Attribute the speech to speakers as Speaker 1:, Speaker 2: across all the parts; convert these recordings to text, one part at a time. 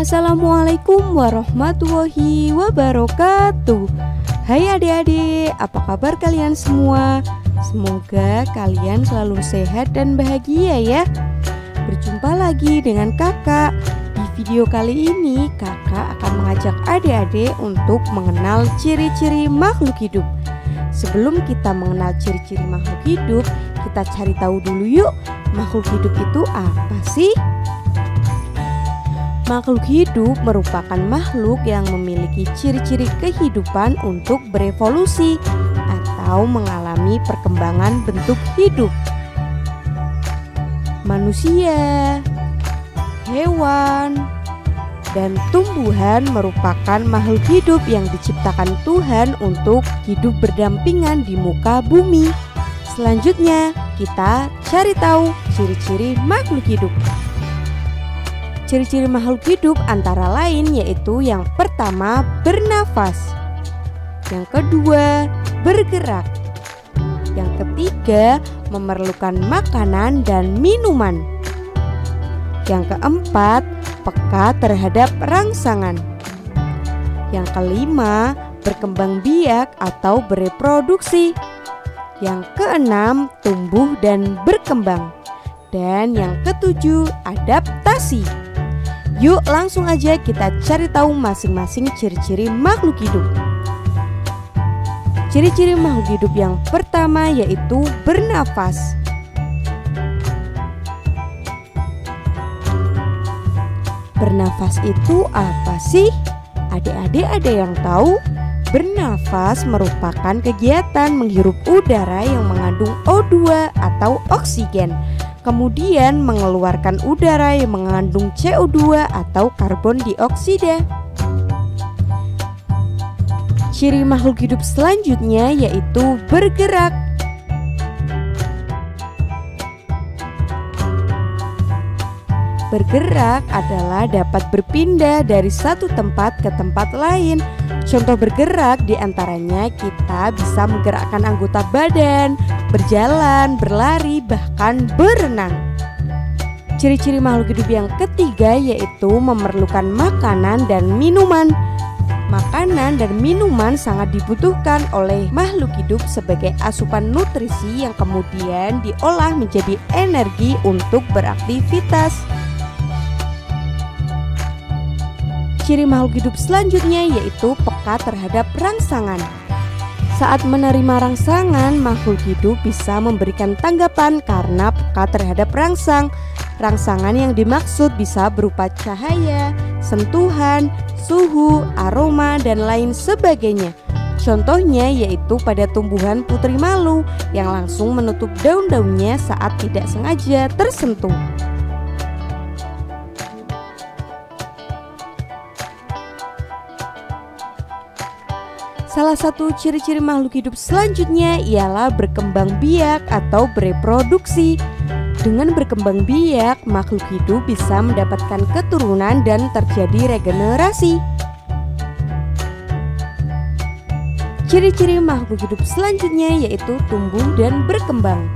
Speaker 1: Assalamualaikum warahmatullahi wabarakatuh. Hai adik-adik, apa kabar kalian semua? Semoga kalian selalu sehat dan bahagia ya. Berjumpa lagi dengan kakak. Di video kali ini kakak akan mengajak adik-adik untuk mengenal ciri-ciri makhluk hidup. Sebelum kita mengenal ciri-ciri makhluk hidup, kita cari tahu dulu yuk, makhluk hidup itu apa sih? Makhluk hidup merupakan makhluk yang memiliki ciri-ciri kehidupan untuk berevolusi atau mengalami perkembangan bentuk hidup. Manusia, hewan, dan tumbuhan merupakan makhluk hidup yang diciptakan Tuhan untuk hidup berdampingan di muka bumi. Selanjutnya, kita cari tahu ciri-ciri makhluk hidup. Ciri-ciri makhluk hidup antara lain yaitu yang pertama bernafas, yang kedua bergerak, yang ketiga memerlukan makanan dan minuman, yang keempat peka terhadap rangsangan, yang kelima berkembang biak atau bereproduksi, yang keenam tumbuh dan berkembang, dan yang ketujuh adaptasi. Yuk langsung aja kita cari tahu masing-masing ciri-ciri makhluk hidup. Ciri-ciri makhluk hidup yang pertama yaitu bernafas. Bernafas itu apa sih? Adik-adik ada yang tahu? Bernafas merupakan kegiatan menghirup udara yang mengandung O2 atau oksigen, kemudian mengeluarkan udara yang mengandung CO2 atau karbon dioksida. Ciri makhluk hidup selanjutnya yaitu bergerak. Bergerak adalah dapat berpindah dari satu tempat ke tempat lain. Contoh bergerak diantaranya kita bisa menggerakkan anggota badan, berjalan, berlari, bahkan berenang. Ciri-ciri makhluk hidup yang ketiga yaitu memerlukan makanan dan minuman. Makanan dan minuman sangat dibutuhkan oleh makhluk hidup sebagai asupan nutrisi yang kemudian diolah menjadi energi untuk beraktivitas. Ciri makhluk hidup selanjutnya yaitu peka terhadap rangsangan. Saat menerima rangsangan, makhluk hidup bisa memberikan tanggapan karena peka terhadap rangsangan yang dimaksud bisa berupa cahaya, sentuhan, suhu, aroma, dan lain sebagainya. Contohnya yaitu pada tumbuhan putri malu yang langsung menutup daun-daunnya saat tidak sengaja tersentuh. Salah satu ciri-ciri makhluk hidup selanjutnya ialah berkembang biak atau bereproduksi. Dengan berkembang biak, makhluk hidup bisa mendapatkan keturunan dan terjadi regenerasi. Ciri-ciri makhluk hidup selanjutnya yaitu tumbuh dan berkembang.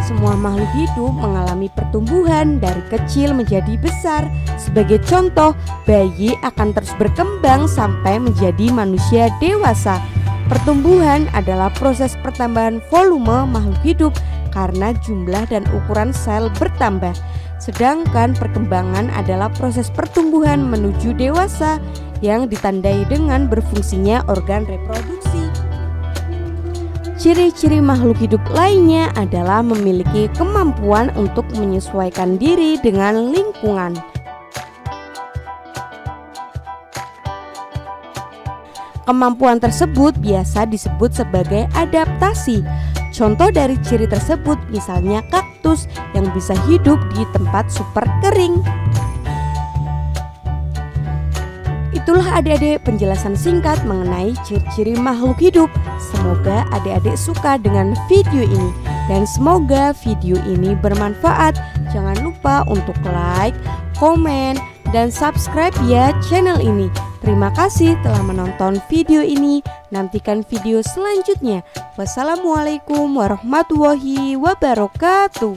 Speaker 1: Semua makhluk hidup mengalami pertumbuhan dari kecil menjadi besar. Sebagai contoh, bayi akan terus berkembang sampai menjadi manusia dewasa. Pertumbuhan adalah proses pertambahan volume makhluk hidup karena jumlah dan ukuran sel bertambah. Sedangkan perkembangan adalah proses pertumbuhan menuju dewasa yang ditandai dengan berfungsinya organ reproduksi. Ciri-ciri makhluk hidup lainnya adalah memiliki kemampuan untuk menyesuaikan diri dengan lingkungan. Kemampuan tersebut biasa disebut sebagai adaptasi. Contoh dari ciri tersebut misalnya kaktus yang bisa hidup di tempat super kering. Itulah adik-adik penjelasan singkat mengenai ciri-ciri makhluk hidup. Semoga adik-adik suka dengan video ini dan semoga video ini bermanfaat. Jangan lupa untuk like, komen, dan subscribe ya channel ini. Terima kasih telah menonton video ini. Nantikan video selanjutnya. Wassalamualaikum warahmatullahi wabarakatuh.